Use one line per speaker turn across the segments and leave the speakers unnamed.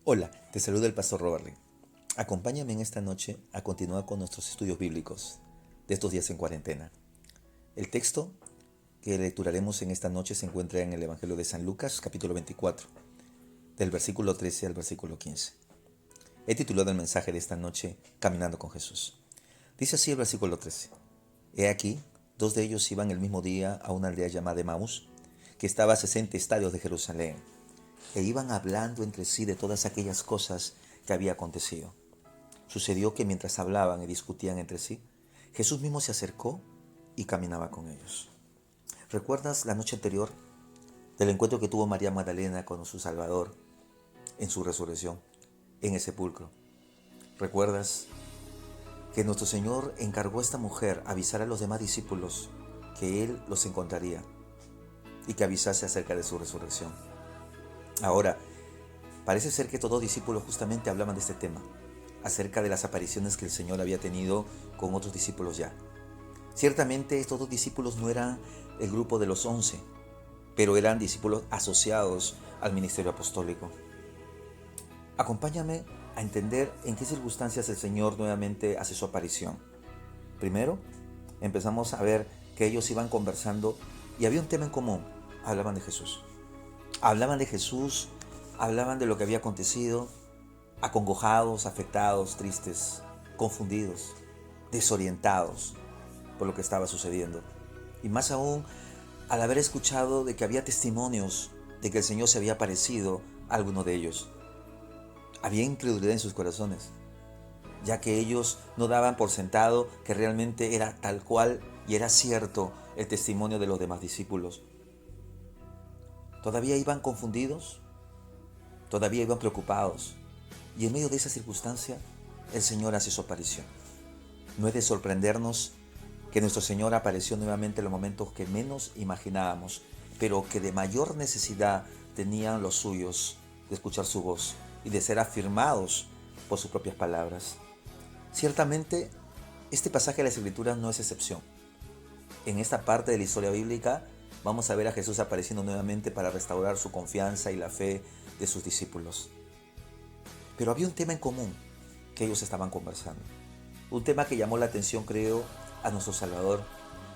Hola, te saluda el pastor Robert Lee. Acompáñame en esta noche a continuar con nuestros estudios bíblicos de estos días en cuarentena. El texto que lecturaremos en esta noche se encuentra en el Evangelio de San Lucas, capítulo 24, del versículo 13 al versículo 15. He titulado el mensaje de esta noche Caminando con Jesús. Dice así el versículo 13. He aquí, dos de ellos iban el mismo día a una aldea llamada Emaús, que estaba a 60 estadios de Jerusalén, e iban hablando entre sí de todas aquellas cosas que había acontecido. Sucedió que mientras hablaban y discutían entre sí, Jesús mismo se acercó y caminaba con ellos. ¿Recuerdas la noche anterior del encuentro que tuvo María Magdalena con su Salvador en su resurrección, en el sepulcro? ¿Recuerdas que nuestro Señor encargó a esta mujer avisar a los demás discípulos que Él los encontraría y que avisase acerca de su resurrección? Ahora, parece ser que todos los discípulos justamente hablaban de este tema, acerca de las apariciones que el Señor había tenido con otros discípulos ya. Ciertamente estos dos discípulos no eran el grupo de los 11, pero eran discípulos asociados al ministerio apostólico. Acompáñame a entender en qué circunstancias el Señor nuevamente hace su aparición. Primero, empezamos a ver que ellos iban conversando y había un tema en común. Hablaban de Jesús. Hablaban de Jesús, hablaban de lo que había acontecido, acongojados, afectados, tristes, confundidos, desorientados por lo que estaba sucediendo. Y más aún, al haber escuchado de que había testimonios de que el Señor se había aparecido a alguno de ellos. Había incredulidad en sus corazones, ya que ellos no daban por sentado que realmente era tal cual y era cierto el testimonio de los demás discípulos. Todavía iban confundidos, todavía iban preocupados. Y en medio de esa circunstancia, el Señor hace su aparición. No es de sorprendernos que nuestro Señor apareció nuevamente en los momentos que menos imaginábamos, pero que de mayor necesidad tenían los suyos de escuchar su voz y de ser afirmados por sus propias palabras. Ciertamente, este pasaje de las Escrituras no es excepción. En esta parte de la historia bíblica vamos a ver a Jesús apareciendo nuevamente para restaurar su confianza y la fe de sus discípulos. Pero había un tema en común que ellos estaban conversando. Un tema que llamó la atención, creo, a nuestro Salvador.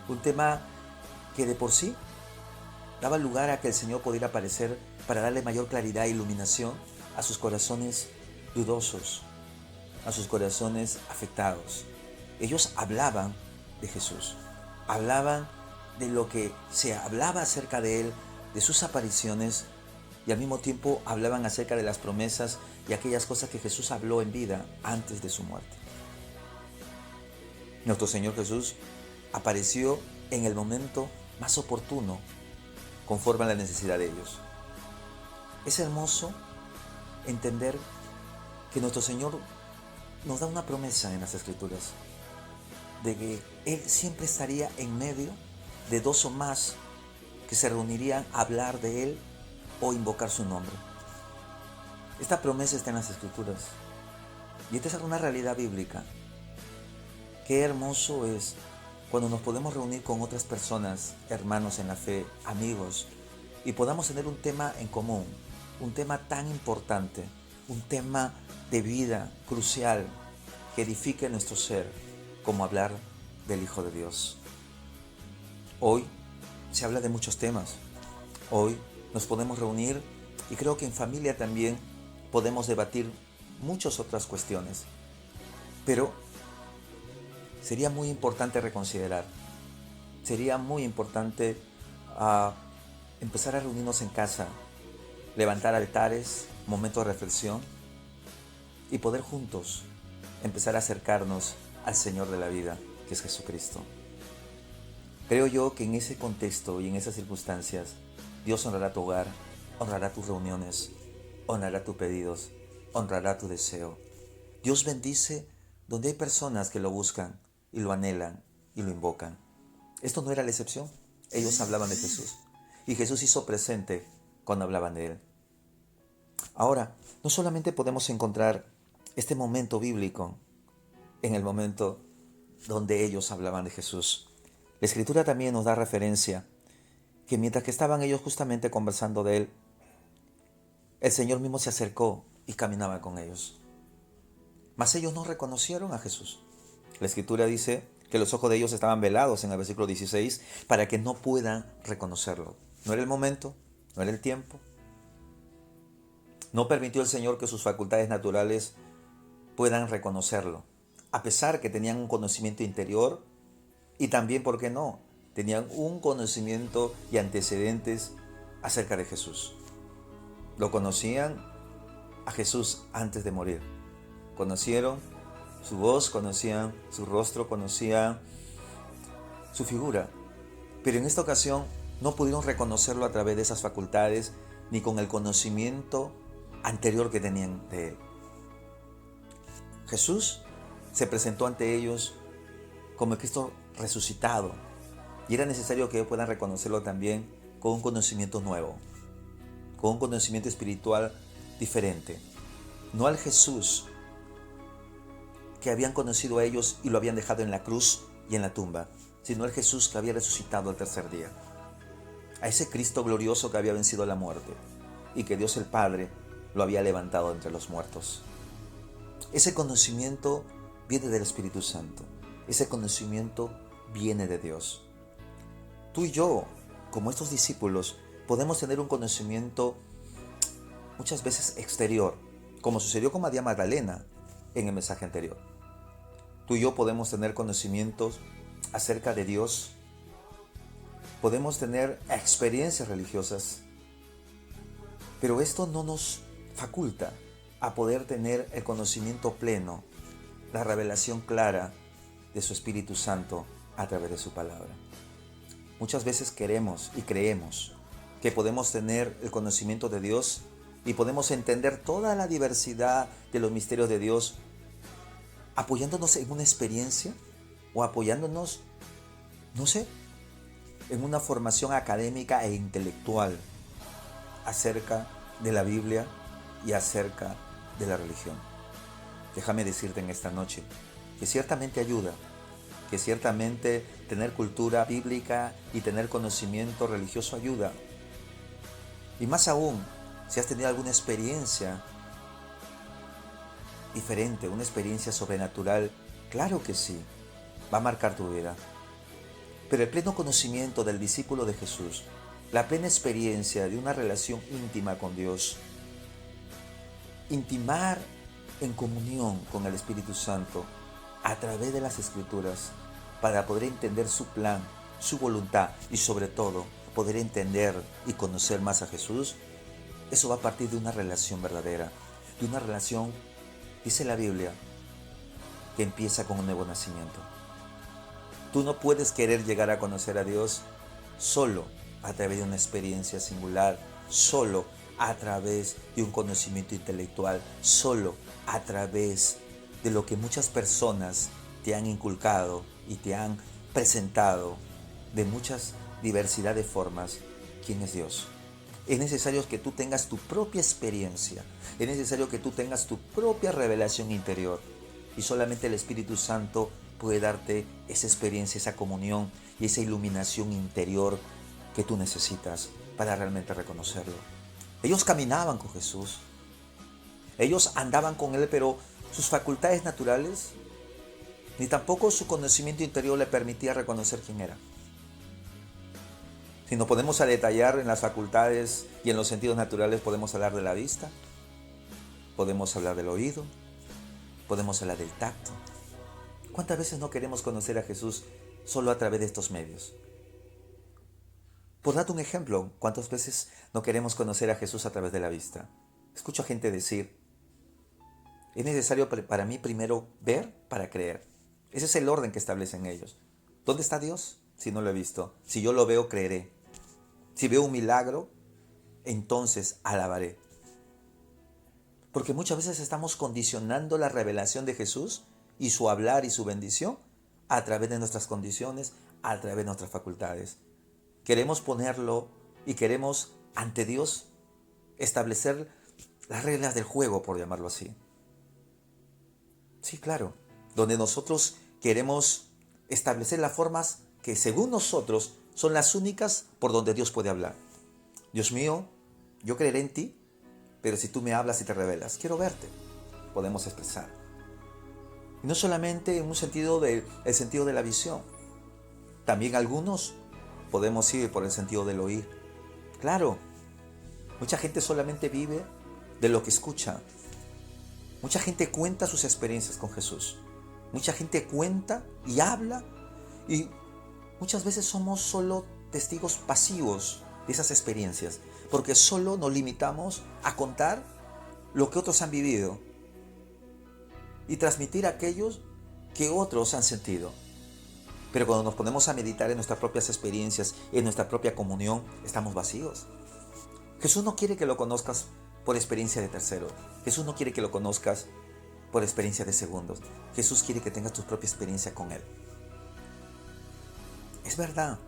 Un tema que de por sí daba lugar a que el Señor pudiera aparecer para darle mayor claridad e iluminación a sus corazones dudosos, a sus corazones afectados. Ellos hablaban de Jesús, hablaban de lo que se hablaba acerca de Él, de sus apariciones, y al mismo tiempo hablaban acerca de las promesas y aquellas cosas que Jesús habló en vida antes de su muerte. Nuestro Señor Jesús apareció en el momento más oportuno, conforme a la necesidad de ellos. Es hermoso entender que nuestro Señor nos da una promesa en las Escrituras, de que Él siempre estaría en medio de dos o más que se reunirían a hablar de Él o invocar su nombre. Esta promesa está en las Escrituras y esta es una realidad bíblica. Qué hermoso es cuando nos podemos reunir con otras personas, hermanos en la fe, amigos, y podamos tener un tema en común, un tema tan importante, un tema de vida crucial que edifique nuestro ser, como hablar del Hijo de Dios. Hoy se habla de muchos temas. Hoy nos podemos reunir y creo que en familia también podemos debatir muchas otras cuestiones. Pero sería muy importante reconsiderar, sería muy importante empezar a reunirnos en casa, levantar altares, momentos de reflexión y poder juntos empezar a acercarnos al Señor de la vida, que es Jesucristo. Creo yo que en ese contexto y en esas circunstancias, Dios honrará tu hogar, honrará tus reuniones, honrará tus pedidos, honrará tu deseo. Dios bendice donde hay personas que lo buscan y lo anhelan y lo invocan. Esto no era la excepción. Ellos hablaban de Jesús y Jesús hizo presente cuando hablaban de Él. Ahora, no solamente podemos encontrar este momento bíblico en el momento donde ellos hablaban de Jesús. La Escritura también nos da referencia que mientras que estaban ellos justamente conversando de Él, el Señor mismo se acercó y caminaba con ellos. Mas ellos no reconocieron a Jesús. La Escritura dice que los ojos de ellos estaban velados en el versículo 16 para que no puedan reconocerlo. No era el momento, no era el tiempo. No permitió el Señor que sus facultades naturales puedan reconocerlo, a pesar que tenían un conocimiento interior y también, ¿por qué no?, tenían un conocimiento y antecedentes acerca de Jesús. Lo conocían a Jesús antes de morir. Conocieron su voz, conocían su rostro, conocían su figura. Pero en esta ocasión no pudieron reconocerlo a través de esas facultades ni con el conocimiento anterior que tenían de él. Jesús se presentó ante ellos como el Cristo resucitado y era necesario que ellos puedan reconocerlo también con un conocimiento nuevo, con un conocimiento espiritual diferente. No al Jesús que habían conocido a ellos y lo habían dejado en la cruz y en la tumba, sino al Jesús que había resucitado al tercer día. A ese Cristo glorioso que había vencido la muerte y que Dios el Padre lo había levantado entre los muertos. Ese conocimiento viene del Espíritu Santo. Ese conocimiento viene de Dios. Tú y yo, como estos discípulos, podemos tener un conocimiento muchas veces exterior, como sucedió con María Magdalena en el mensaje anterior. Tú y yo podemos tener conocimientos acerca de Dios, podemos tener experiencias religiosas, pero esto no nos faculta a poder tener el conocimiento pleno, la revelación clara de su Espíritu Santo a través de su palabra. Muchas veces queremos y creemos que podemos tener el conocimiento de Dios y podemos entender toda la diversidad de los misterios de Dios apoyándonos en una experiencia o apoyándonos, en una formación académica e intelectual acerca de la Biblia y acerca de la religión. Déjame decirte en esta noche que ciertamente ayuda, que ciertamente tener cultura bíblica y tener conocimiento religioso ayuda. Y más aún, si has tenido alguna experiencia diferente, una experiencia sobrenatural, claro que sí, va a marcar tu vida. Pero el pleno conocimiento del discípulo de Jesús, la plena experiencia de una relación íntima con Dios, intimar en comunión con el Espíritu Santo a través de las Escrituras para poder entender su plan, su voluntad y sobre todo poder entender y conocer más a Jesús, eso va a partir de una relación verdadera, de una relación, dice la Biblia, que empieza con un nuevo nacimiento. Tú no puedes querer llegar a conocer a Dios solo a través de una experiencia singular, solo a través de un conocimiento intelectual, solo a través de lo que muchas personas te han inculcado y te han presentado de muchas diversidad de formas quién es Dios. Es necesario que tú tengas tu propia experiencia, es necesario que tú tengas tu propia revelación interior y solamente el Espíritu Santo puede darte esa experiencia, esa comunión y esa iluminación interior que tú necesitas para realmente reconocerlo. Ellos caminaban con Jesús, ellos andaban con Él, pero sus facultades naturales ni tampoco su conocimiento interior le permitía reconocer quién era. Si nos ponemos a detallar en las facultades y en los sentidos naturales, podemos hablar de la vista, podemos hablar del oído, podemos hablar del tacto. ¿Cuántas veces no queremos conocer a Jesús solo a través de estos medios? Por darte un ejemplo, ¿cuántas veces no queremos conocer a Jesús a través de la vista? Escucho a gente decir, es necesario para mí primero ver para creer. Ese es el orden que establecen ellos. ¿Dónde está Dios? Si no lo he visto. Si yo lo veo, creeré. Si veo un milagro, entonces alabaré. Porque muchas veces estamos condicionando la revelación de Jesús y su hablar y su bendición a través de nuestras condiciones, a través de nuestras facultades. Queremos ponerlo y queremos ante Dios establecer las reglas del juego, por llamarlo así. Sí, claro, donde nosotros queremos establecer las formas que según nosotros son las únicas por donde Dios puede hablar. Dios mío, yo creeré en ti, pero si tú me hablas y te revelas, quiero verte. Podemos expresar. Y no solamente en un sentido el sentido de la visión. También algunos podemos ir por el sentido del oír. Claro, mucha gente solamente vive de lo que escucha. Mucha gente cuenta sus experiencias con Jesús. Mucha gente cuenta y habla, y muchas veces somos solo testigos pasivos de esas experiencias, porque solo nos limitamos a contar lo que otros han vivido y transmitir aquellos que otros han sentido. Pero cuando nos ponemos a meditar en nuestras propias experiencias, en nuestra propia comunión, estamos vacíos. Jesús no quiere que lo conozcas por experiencia de tercero. Jesús no quiere que lo conozcas por experiencia de segundos. Jesús quiere que tengas tu propia experiencia con Él. Es verdad.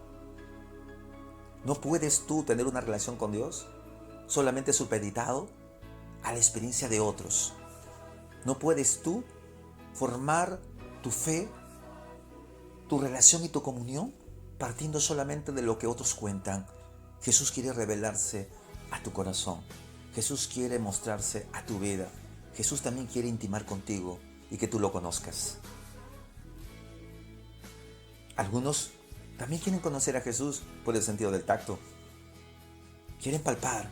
No puedes tú tener una relación con Dios solamente supeditado a la experiencia de otros. No puedes tú formar tu fe, tu relación y tu comunión partiendo solamente de lo que otros cuentan. Jesús quiere revelarse a tu corazón. Jesús quiere mostrarse a tu vida. Jesús también quiere intimar contigo y que tú lo conozcas. Algunos también quieren conocer a Jesús por el sentido del tacto. Quieren palpar,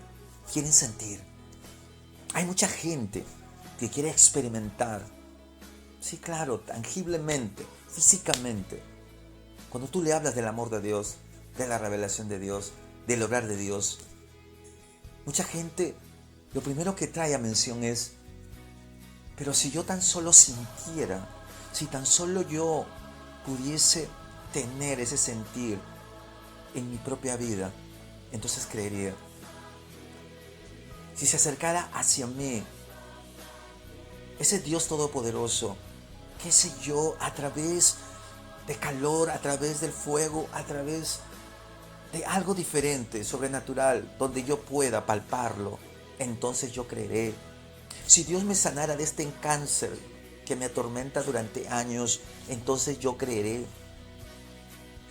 quieren sentir. Hay mucha gente que quiere experimentar, sí, claro, tangiblemente, físicamente. Cuando tú le hablas del amor de Dios, de la revelación de Dios, del obrar de Dios, mucha gente lo primero que trae a mención es: pero si yo tan solo sintiera, si tan solo yo pudiese tener ese sentir en mi propia vida, entonces creería. Si se acercara hacia mí ese Dios todopoderoso, qué sé yo, a través de calor, a través del fuego, a través de algo diferente, sobrenatural, donde yo pueda palparlo, entonces yo creeré. Si Dios me sanara de este cáncer que me atormenta durante años, entonces yo creeré.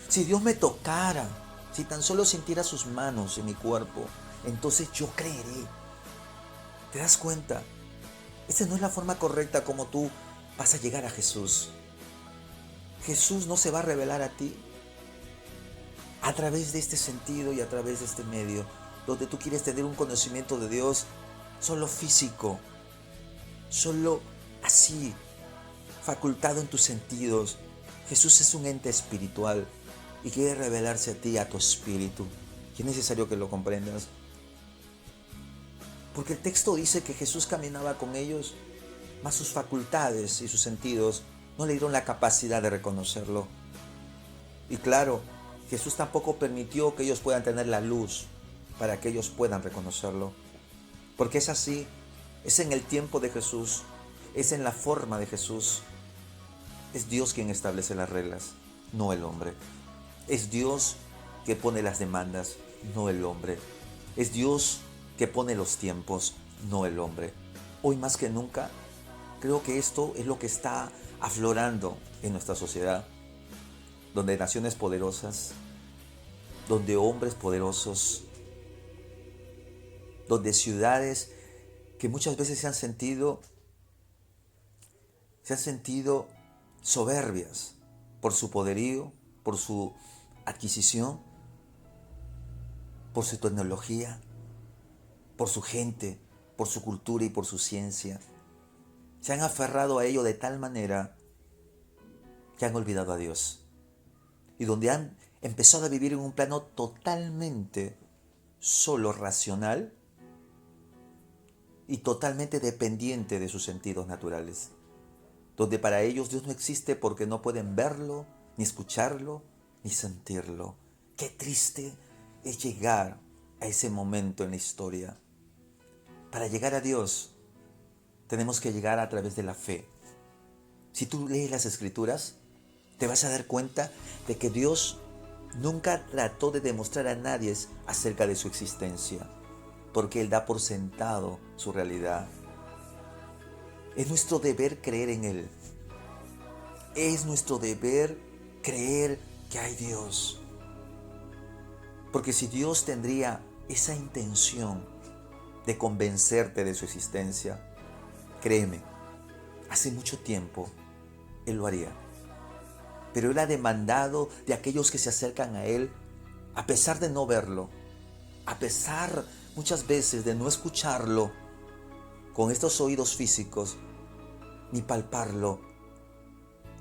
Si Dios me tocara, si tan solo sintiera sus manos en mi cuerpo, entonces yo creeré. ¿Te das cuenta? Esa no es la forma correcta como tú vas a llegar a Jesús. Jesús no se va a revelar a ti a través de este sentido y a través de este medio, donde tú quieres tener un conocimiento de Dios solo físico, solo así, facultado en tus sentidos. Jesús es un ente espiritual y quiere revelarse a ti, a tu espíritu. Y es necesario que lo comprendas. Porque el texto dice que Jesús caminaba con ellos, mas sus facultades y sus sentidos no le dieron la capacidad de reconocerlo. Y claro, Jesús tampoco permitió que ellos puedan tener la luz para que ellos puedan reconocerlo. Porque es así, es en el tiempo de Jesús, es en la forma de Jesús. Es Dios quien establece las reglas, no el hombre. Es Dios que pone las demandas, no el hombre. Es Dios que pone los tiempos, no el hombre. Hoy más que nunca, creo que esto es lo que está aflorando en nuestra sociedad, donde naciones poderosas, donde hombres poderosos, donde ciudades que muchas veces se han sentido soberbias por su poderío, por su adquisición, por su tecnología, por su gente, por su cultura y por su ciencia. Se han aferrado a ello de tal manera que han olvidado a Dios. Y donde han empezado a vivir en un plano totalmente solo racional y totalmente dependiente de sus sentidos naturales. Donde para ellos Dios no existe porque no pueden verlo, ni escucharlo, ni sentirlo. Qué triste es llegar a ese momento en la historia. Para llegar a Dios, tenemos que llegar a través de la fe. Si tú lees las Escrituras, te vas a dar cuenta de que Dios nunca trató de demostrar a nadie acerca de su existencia, porque Él da por sentado su realidad. Es nuestro deber creer en Él. Es nuestro deber creer que hay Dios. Porque si Dios tendría esa intención de convencerte de su existencia. Créeme, hace mucho tiempo Él lo haría. Pero Él ha demandado de aquellos que se acercan a Él, a pesar de no verlo, a pesar muchas veces de no escucharlo con estos oídos físicos, ni palparlo,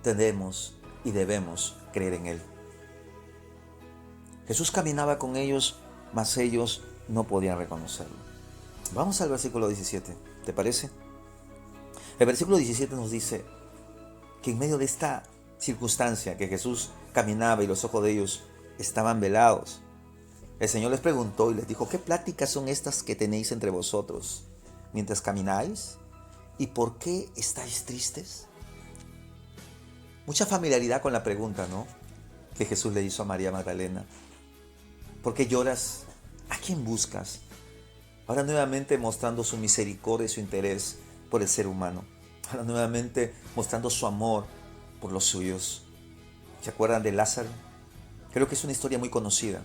tenemos y debemos creer en Él. Jesús caminaba con ellos, mas ellos no podían reconocerlo. Vamos al versículo 17, ¿te parece? El versículo 17 nos dice que en medio de esta circunstancia que Jesús caminaba y los ojos de ellos estaban velados, el Señor les preguntó y les dijo: ¿qué pláticas son estas que tenéis entre vosotros mientras camináis? ¿Y por qué estáis tristes? Mucha familiaridad con la pregunta, ¿no?, que Jesús le hizo a María Magdalena. ¿Por qué lloras? ¿A quién buscas? Ahora nuevamente mostrando su misericordia y su interés por el ser humano. Ahora nuevamente mostrando su amor por los suyos. ¿Se acuerdan de Lázaro? Creo que es una historia muy conocida,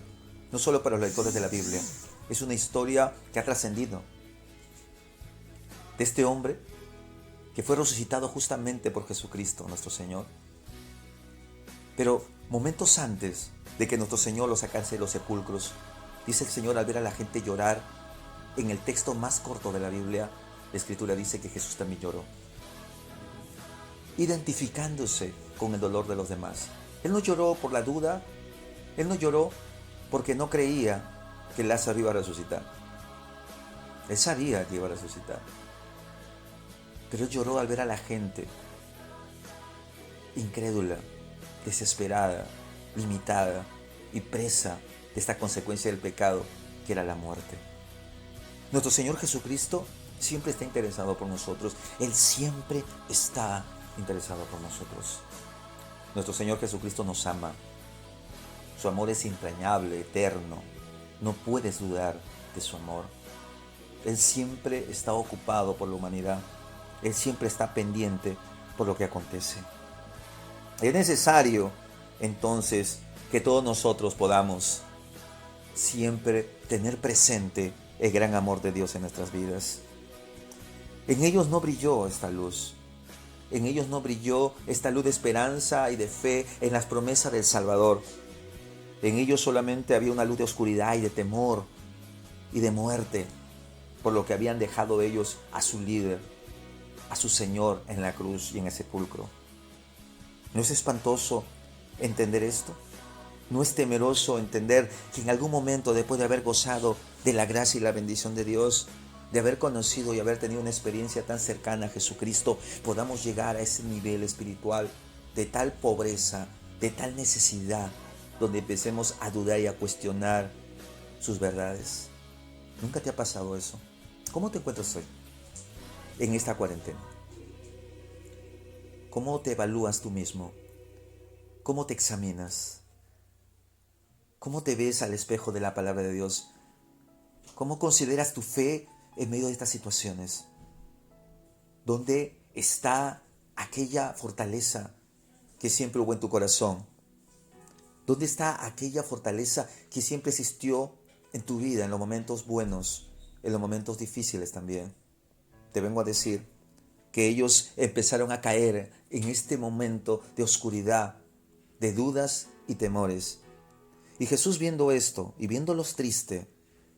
no solo para los lectores de la Biblia. Es una historia que ha trascendido. De este hombre que fue resucitado justamente por Jesucristo, nuestro Señor. Pero momentos antes de que nuestro Señor lo sacase de los sepulcros, dice el Señor, al ver a la gente llorar, en el texto más corto de la Biblia, la Escritura dice que Jesús también lloró, identificándose con el dolor de los demás. Él no lloró por la duda, Él no lloró porque no creía que Lázaro iba a resucitar. Él sabía que iba a resucitar. Pero Él lloró al ver a la gente incrédula, desesperada, limitada y presa de esta consecuencia del pecado que era la muerte. Nuestro Señor Jesucristo siempre está interesado por nosotros. Él siempre está interesado por nosotros. Nuestro Señor Jesucristo nos ama. Su amor es entrañable, eterno. No puedes dudar de su amor. Él siempre está ocupado por la humanidad. Él siempre está pendiente por lo que acontece. Es necesario, entonces, que todos nosotros podamos siempre tener presente el gran amor de Dios en nuestras vidas. En ellos no brilló esta luz. En ellos no brilló esta luz de esperanza y de fe en las promesas del Salvador. En ellos solamente había una luz de oscuridad y de temor y de muerte, por lo que habían dejado ellos a su líder, a su Señor en la cruz y en el sepulcro. ¿No es espantoso entender esto? ¿No es temeroso entender que en algún momento, después de haber gozado de la gracia y la bendición de Dios, de haber conocido y haber tenido una experiencia tan cercana a Jesucristo, podamos llegar a ese nivel espiritual de tal pobreza, de tal necesidad, donde empecemos a dudar y a cuestionar sus verdades? ¿Nunca te ha pasado eso? ¿Cómo te encuentras hoy, en esta cuarentena? ¿Cómo te evalúas tú mismo? ¿Cómo te examinas? ¿Cómo te ves al espejo de la palabra de Dios? ¿Cómo consideras tu fe en medio de estas situaciones? ¿Dónde está aquella fortaleza que siempre hubo en tu corazón? ¿Dónde está aquella fortaleza que siempre existió en tu vida, en los momentos buenos, en los momentos difíciles también? Te vengo a decir que ellos empezaron a caer en este momento de oscuridad, de dudas y temores. Y Jesús, viendo esto y viéndolos tristes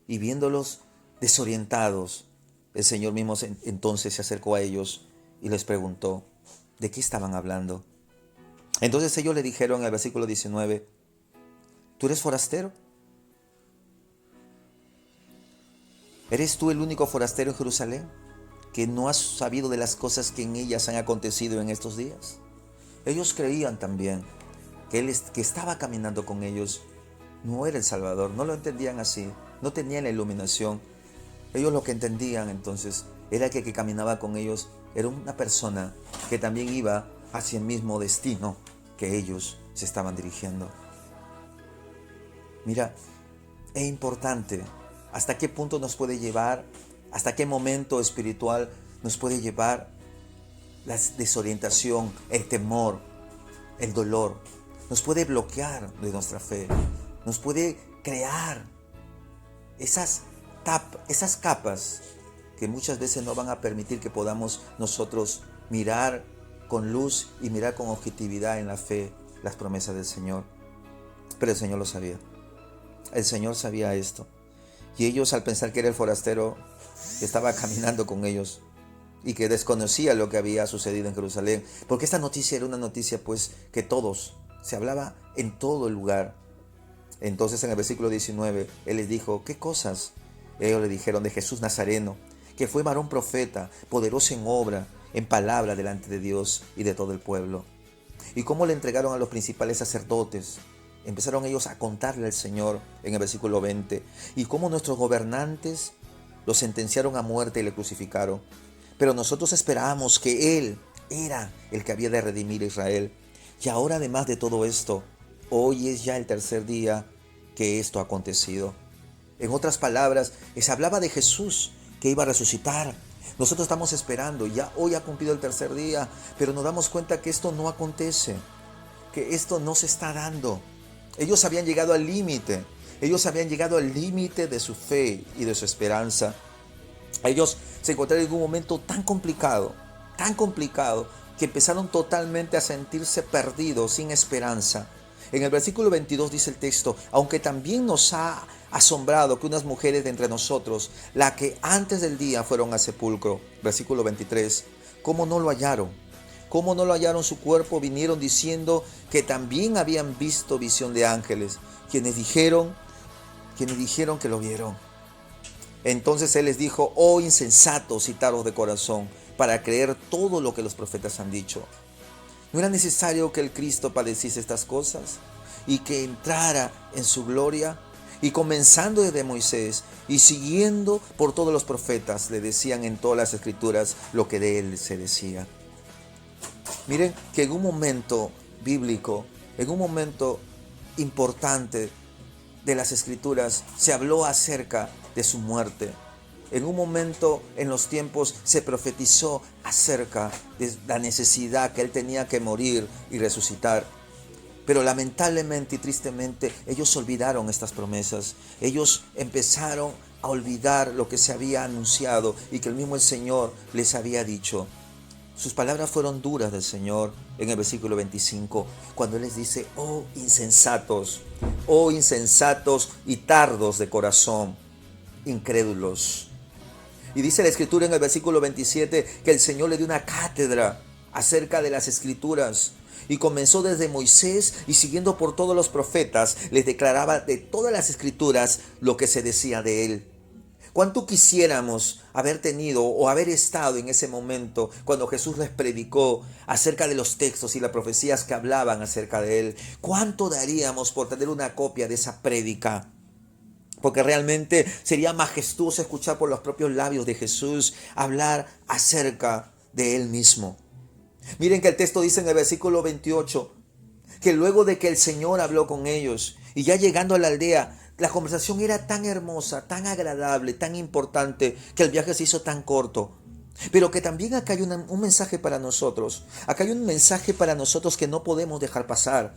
y viéndolos desorientados, el Señor mismo entonces se acercó a ellos y les preguntó de qué estaban hablando. Entonces ellos le dijeron en el versículo 19: ¿tú eres forastero? ¿Eres tú el único forastero en Jerusalén que no has sabido de las cosas que en ellas han acontecido en estos días? Ellos creían también que Él que estaba caminando con ellos no era el Salvador, no lo entendían así, no tenían la iluminación. Ellos lo que entendían entonces era que el que caminaba con ellos era una persona que también iba hacia el mismo destino que ellos se estaban dirigiendo. Mira, es importante hasta qué punto nos puede llevar, hasta qué momento espiritual nos puede llevar la desorientación, el temor, el dolor. Nos puede bloquear de nuestra fe, nos puede crear esas esas capas que muchas veces no van a permitir que podamos nosotros mirar con luz y mirar con objetividad en la fe las promesas del Señor. Pero el Señor lo sabía. El Señor sabía esto. Y ellos, al pensar que era el forastero que estaba caminando con ellos y que desconocía lo que había sucedido en Jerusalén, porque esta noticia era una noticia pues que todos, se hablaba en todo el lugar. Entonces en el versículo 19, Él les dijo, ¿qué cosas? Ellos le dijeron de Jesús Nazareno, que fue varón profeta, poderoso en obra, en palabra delante de Dios y de todo el pueblo. Y cómo le entregaron a los principales sacerdotes. Empezaron ellos a contarle al Señor en el versículo 20. Y cómo nuestros gobernantes lo sentenciaron a muerte y le crucificaron. Pero nosotros esperábamos que Él era el que había de redimir a Israel. Y ahora, además de todo esto, hoy es ya el tercer día que esto ha acontecido. En otras palabras, se hablaba de Jesús que iba a resucitar. Nosotros estamos esperando, ya hoy ha cumplido el tercer día, pero nos damos cuenta que esto no acontece, que esto no se está dando. Ellos habían llegado al límite, de su fe y de su esperanza. Ellos se encontraron en un momento tan complicado, que empezaron totalmente a sentirse perdidos, sin esperanza. En el versículo 22 dice el texto, aunque también nos ha asombrado que unas mujeres de entre nosotros, la que antes del día fueron al sepulcro, versículo 23, ¿cómo no lo hallaron? ¿Cómo no lo hallaron su cuerpo? Vinieron diciendo que también habían visto visión de ángeles, quienes dijeron que lo vieron. Entonces Él les dijo, oh insensatos y tardos de corazón, para creer todo lo que los profetas han dicho. ¿No era necesario que el Cristo padeciese estas cosas y que entrara en su gloria? Y comenzando desde Moisés y siguiendo por todos los profetas, le decían en todas las escrituras lo que de Él se decía. Miren que en un momento bíblico, en un momento importante de las escrituras, se habló acerca de su muerte. En un momento en los tiempos se profetizó acerca de la necesidad que Él tenía que morir y resucitar. Pero lamentablemente y tristemente ellos olvidaron estas promesas. Ellos empezaron a olvidar lo que se había anunciado y que el mismo Señor les había dicho. Sus palabras fueron duras del Señor en el versículo 25, cuando Él les dice, oh insensatos y tardos de corazón, incrédulos. Y dice la Escritura en el versículo 27 que el Señor le dio una cátedra acerca de las Escrituras. Y comenzó desde Moisés y siguiendo por todos los profetas, les declaraba de todas las Escrituras lo que se decía de Él. ¿Cuánto quisiéramos haber tenido o haber estado en ese momento cuando Jesús les predicó acerca de los textos y las profecías que hablaban acerca de Él? ¿Cuánto daríamos por tener una copia de esa prédica? Porque realmente sería majestuoso escuchar por los propios labios de Jesús hablar acerca de Él mismo. Miren que el texto dice en el versículo 28 que luego de que el Señor habló con ellos y ya llegando a la aldea, la conversación era tan hermosa, tan agradable, tan importante, que el viaje se hizo tan corto. Pero que también acá hay un mensaje para nosotros. Acá hay un mensaje para nosotros que no podemos dejar pasar.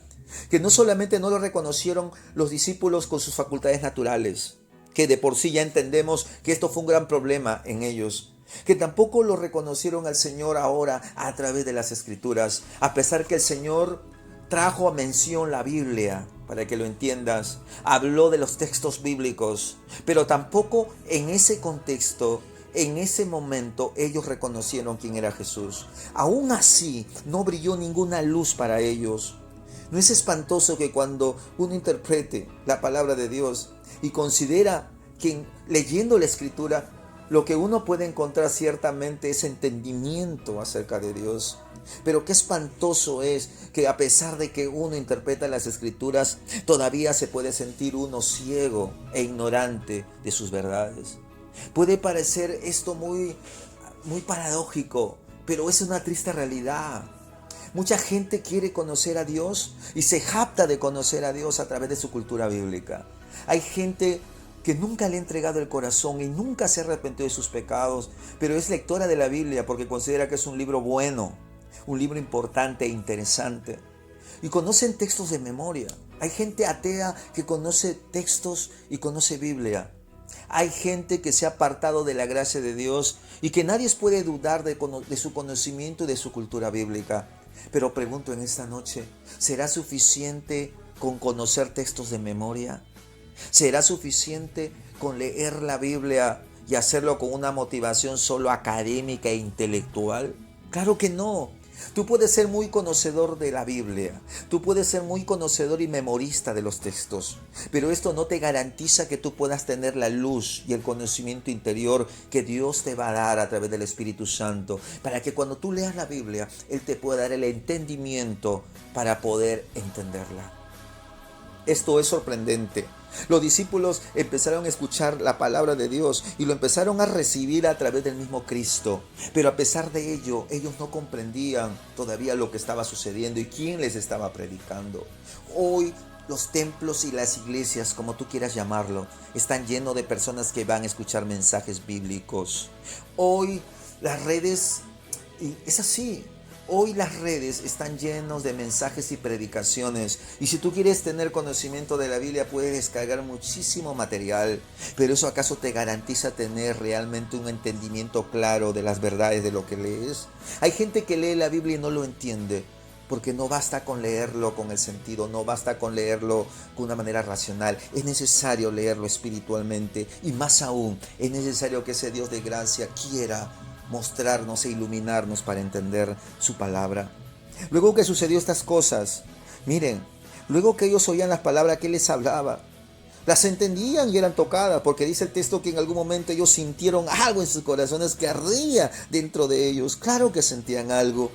Que no solamente no lo reconocieron los discípulos con sus facultades naturales, que de por sí ya entendemos que esto fue un gran problema en ellos, que tampoco lo reconocieron al Señor ahora a través de las Escrituras, a pesar que el Señor trajo a mención la Biblia, para que lo entiendas, habló de los textos bíblicos, pero tampoco en ese contexto, en ese momento, ellos reconocieron quién era Jesús. Aún así, no brilló ninguna luz para ellos. ¿No es espantoso que cuando uno interprete la palabra de Dios y considera que leyendo la Escritura, lo que uno puede encontrar ciertamente es entendimiento acerca de Dios? Pero qué espantoso es que a pesar de que uno interpreta las Escrituras, todavía se puede sentir uno ciego e ignorante de sus verdades. Puede parecer esto muy paradójico, pero es una triste realidad. Mucha gente quiere conocer a Dios y se jacta de conocer a Dios a través de su cultura bíblica. Hay gente que nunca le ha entregado el corazón y nunca se ha arrepentido de sus pecados, pero es lectora de la Biblia porque considera que es un libro bueno, un libro importante e interesante. Y conocen textos de memoria. Hay gente atea que conoce textos y conoce Biblia. Hay gente que se ha apartado de la gracia de Dios y que nadie puede dudar de su conocimiento y de su cultura bíblica. Pero pregunto en esta noche, ¿será suficiente con conocer textos de memoria? ¿Será suficiente con leer la Biblia y hacerlo con una motivación solo académica e intelectual? Claro que no. Tú puedes ser muy conocedor de la Biblia, tú puedes ser muy conocedor y memorista de los textos, pero esto no te garantiza que tú puedas tener la luz y el conocimiento interior que Dios te va a dar a través del Espíritu Santo, para que cuando tú leas la Biblia, Él te pueda dar el entendimiento para poder entenderla. Esto es sorprendente. Los discípulos empezaron a escuchar la palabra de Dios y lo empezaron a recibir a través del mismo Cristo. Pero a pesar de ello, ellos no comprendían todavía lo que estaba sucediendo y quién les estaba predicando. Hoy los templos y las iglesias, como tú quieras llamarlo, están llenos de personas que van a escuchar mensajes bíblicos. Hoy las redes, y es así. Hoy las redes están llenos de mensajes y predicaciones, y si tú quieres tener conocimiento de la Biblia puedes descargar muchísimo material, pero ¿eso acaso te garantiza tener realmente un entendimiento claro de las verdades de lo que lees? Hay gente que lee la Biblia y no lo entiende, porque no basta con leerlo con el sentido, no basta con leerlo con una manera racional, es necesario leerlo espiritualmente, y más aún, es necesario que ese Dios de gracia quiera mostrarnos e iluminarnos para entender su palabra. Luego que sucedió estas cosas, miren, luego que ellos oían las palabras que Él les hablaba, las entendían y eran tocadas, porque dice el texto que en algún momento ellos sintieron algo en sus corazones que ardía dentro de ellos. Claro que sentían algo.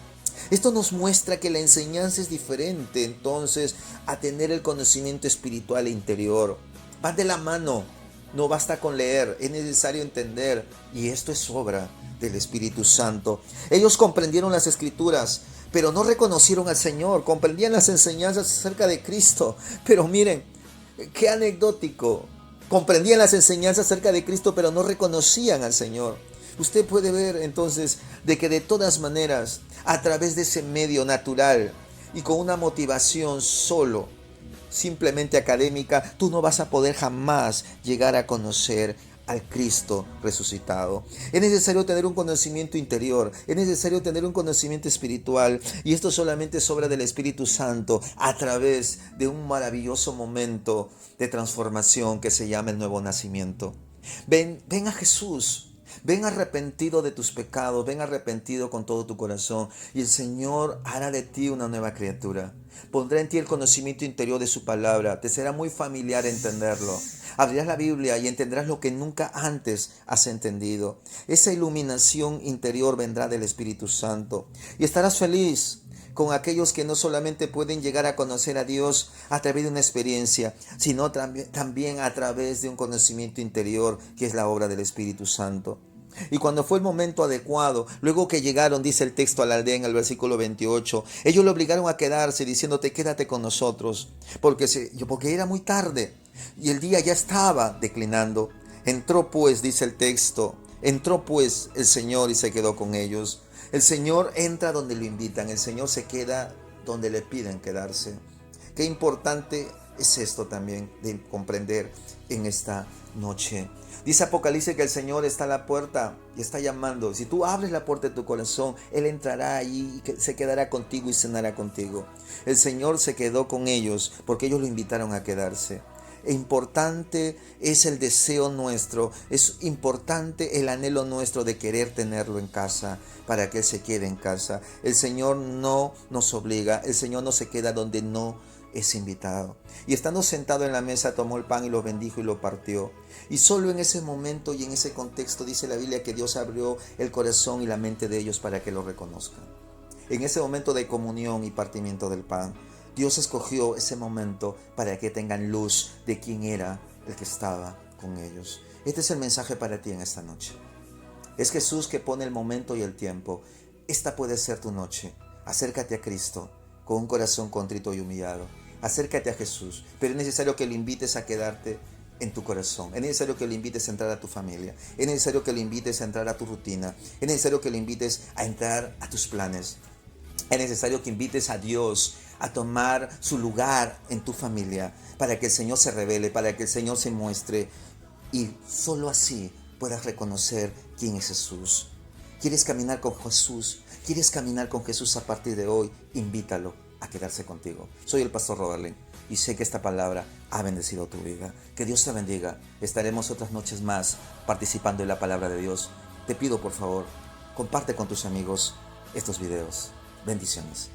Esto nos muestra que la enseñanza es diferente entonces a tener el conocimiento espiritual e interior. Van de la mano. No basta con leer, es necesario entender, y esto es obra del Espíritu Santo. Ellos comprendieron las Escrituras, pero no reconocieron al Señor. Comprendían las enseñanzas acerca de Cristo, pero miren, qué anecdótico. Comprendían las enseñanzas acerca de Cristo, pero no reconocían al Señor. Usted puede ver entonces de que de todas maneras, a través de ese medio natural y con una motivación solo, simplemente académica, tú no vas a poder jamás llegar a conocer al Cristo resucitado. Es necesario tener un conocimiento interior, es necesario tener un conocimiento espiritual, y esto solamente es obra del Espíritu Santo a través de un maravilloso momento de transformación que se llama el nuevo nacimiento. Ven a Jesús. Ven arrepentido de tus pecados, ven arrepentido con todo tu corazón, y el Señor hará de ti una nueva criatura. Pondrá en ti el conocimiento interior de su palabra, te será muy familiar entenderlo. Abrirás la Biblia y entenderás lo que nunca antes has entendido. Esa iluminación interior vendrá del Espíritu Santo, y estarás feliz con aquellos que no solamente pueden llegar a conocer a Dios a través de una experiencia, sino también a través de un conocimiento interior que es la obra del Espíritu Santo. Y cuando fue el momento adecuado, luego que llegaron, dice el texto, a la aldea en el versículo 28, ellos le obligaron a quedarse diciéndote: quédate con nosotros, porque era muy tarde y el día ya estaba declinando. Entró pues, dice el texto, entró pues el Señor y se quedó con ellos. El Señor entra donde lo invitan, el Señor se queda donde le piden quedarse. Qué importante es esto también de comprender en esta noche. Dice Apocalipsis que el Señor está a la puerta y está llamando. Si tú abres la puerta de tu corazón, Él entrará allí y se quedará contigo y cenará contigo. El Señor se quedó con ellos porque ellos lo invitaron a quedarse. Importante es el deseo nuestro, es importante el anhelo nuestro de querer tenerlo en casa para que Él se quede en casa. El Señor no nos obliga, el Señor no se queda donde no es invitado. Y estando sentado en la mesa, tomó el pan y lo bendijo y lo partió. Y solo en ese momento y en ese contexto dice la Biblia que Dios abrió el corazón y la mente de ellos para que lo reconozcan. En ese momento de comunión y partimiento del pan, Dios escogió ese momento para que tengan luz de quién era el que estaba con ellos. Este es el mensaje para ti en esta noche. Es Jesús que pone el momento y el tiempo. Esta puede ser tu noche. Acércate a Cristo con un corazón contrito y humillado. Acércate a Jesús, pero es necesario que lo invites a quedarte en tu corazón. Es necesario que lo invites a entrar a tu familia. Es necesario que lo invites a entrar a tu rutina. Es necesario que lo invites a entrar a tus planes. Es necesario que invites a Dios a tomar su lugar en tu familia para que el Señor se revele, para que el Señor se muestre. y solo así puedas reconocer quién es Jesús. ¿Quieres caminar con Jesús? ¿Quieres caminar con Jesús a partir de hoy? Invítalo a quedarse contigo. Soy el pastor Robert Lin y sé que esta palabra ha bendecido tu vida. Que Dios te bendiga. Estaremos otras noches más participando en la palabra de Dios. Te pido por favor, comparte con tus amigos estos videos. Bendiciones.